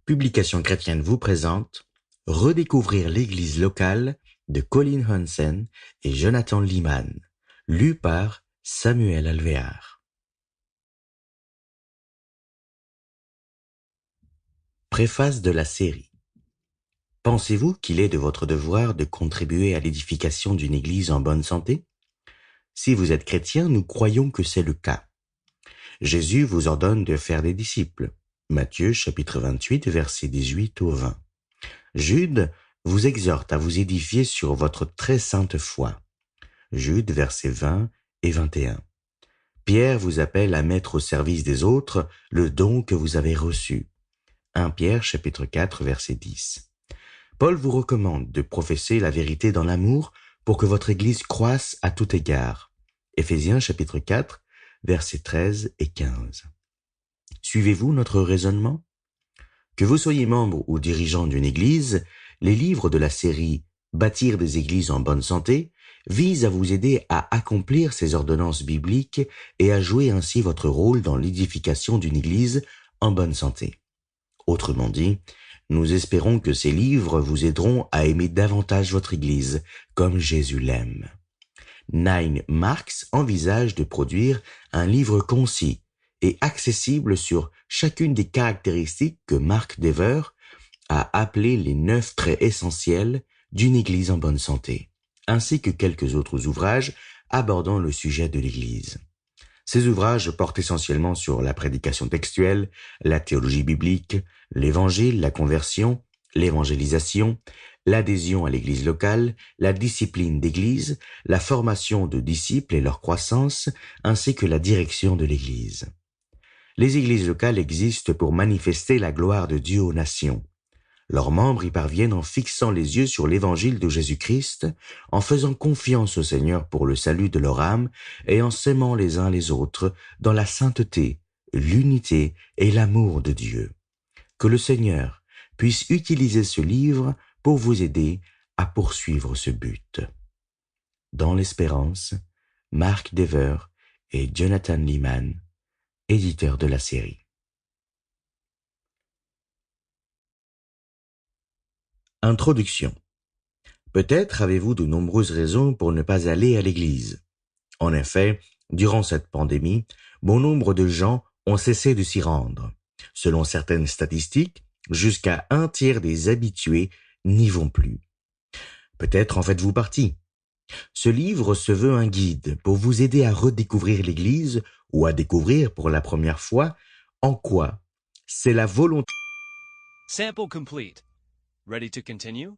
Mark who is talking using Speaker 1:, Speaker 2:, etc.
Speaker 1: Publication chrétienne vous présente Redécouvrir l'église locale de Colin Hansen et Jonathan Liman, lu par Samuel Alvear. Préface de la série. Pensez-vous qu'il est de votre devoir de contribuer à l'édification d'une église en bonne santé? Si vous êtes chrétien, nous croyons que c'est le cas. Jésus vous ordonne de faire des disciples. Matthieu chapitre 28, versets 18 au 20. Jude vous exhorte à vous édifier sur votre très sainte foi. Jude versets 20 et 21. Pierre vous appelle à mettre au service des autres le don que vous avez reçu. 1 Pierre chapitre 4 verset 10. Paul vous recommande de professer la vérité dans l'amour pour que votre Église croisse à tout égard. Éphésiens chapitre 4 versets 13 et 15. Suivez-vous notre raisonnement? Que vous soyez membre ou dirigeant d'une Église, les livres de la série « Bâtir des églises en bonne santé » visent à vous aider à accomplir ces ordonnances bibliques et à jouer ainsi votre rôle dans l'édification d'une Église en bonne santé. Autrement dit, nous espérons que ces livres vous aideront à aimer davantage votre Église, comme Jésus l'aime. Nine Marks envisage de produire un livre concis et accessible sur chacune des caractéristiques que Mark Dever a appelées les 9 traits essentiels d'une Église en bonne santé, ainsi que quelques autres ouvrages abordant le sujet de l'Église. Ces ouvrages portent essentiellement sur la prédication textuelle, la théologie biblique, l'Évangile, la conversion, l'évangélisation, l'adhésion à l'Église locale, la discipline d'Église, la formation de disciples et leur croissance, ainsi que la direction de l'Église. Les Églises locales existent pour manifester la gloire de Dieu aux nations. Leurs membres y parviennent en fixant les yeux sur l'Évangile de Jésus-Christ, en faisant confiance au Seigneur pour le salut de leur âme et en s'aimant les uns les autres dans la sainteté, l'unité et l'amour de Dieu. Que le Seigneur puisse utiliser ce livre pour vous aider à poursuivre ce but. Dans l'espérance, Mark Dever et Jonathan Liman, éditeurs de la série. Introduction. Peut-être avez-vous de nombreuses raisons pour ne pas aller à l'église. En effet, durant cette pandémie, bon nombre de gens ont cessé de s'y rendre. Selon certaines statistiques, jusqu'à 1/3 des habitués n'y vont plus. Peut-être en faites-vous partie. Ce livre se veut un guide pour vous aider à redécouvrir l'Église ou à découvrir pour la première fois en quoi c'est la volonté.
Speaker 2: Sample complete. Ready to continue?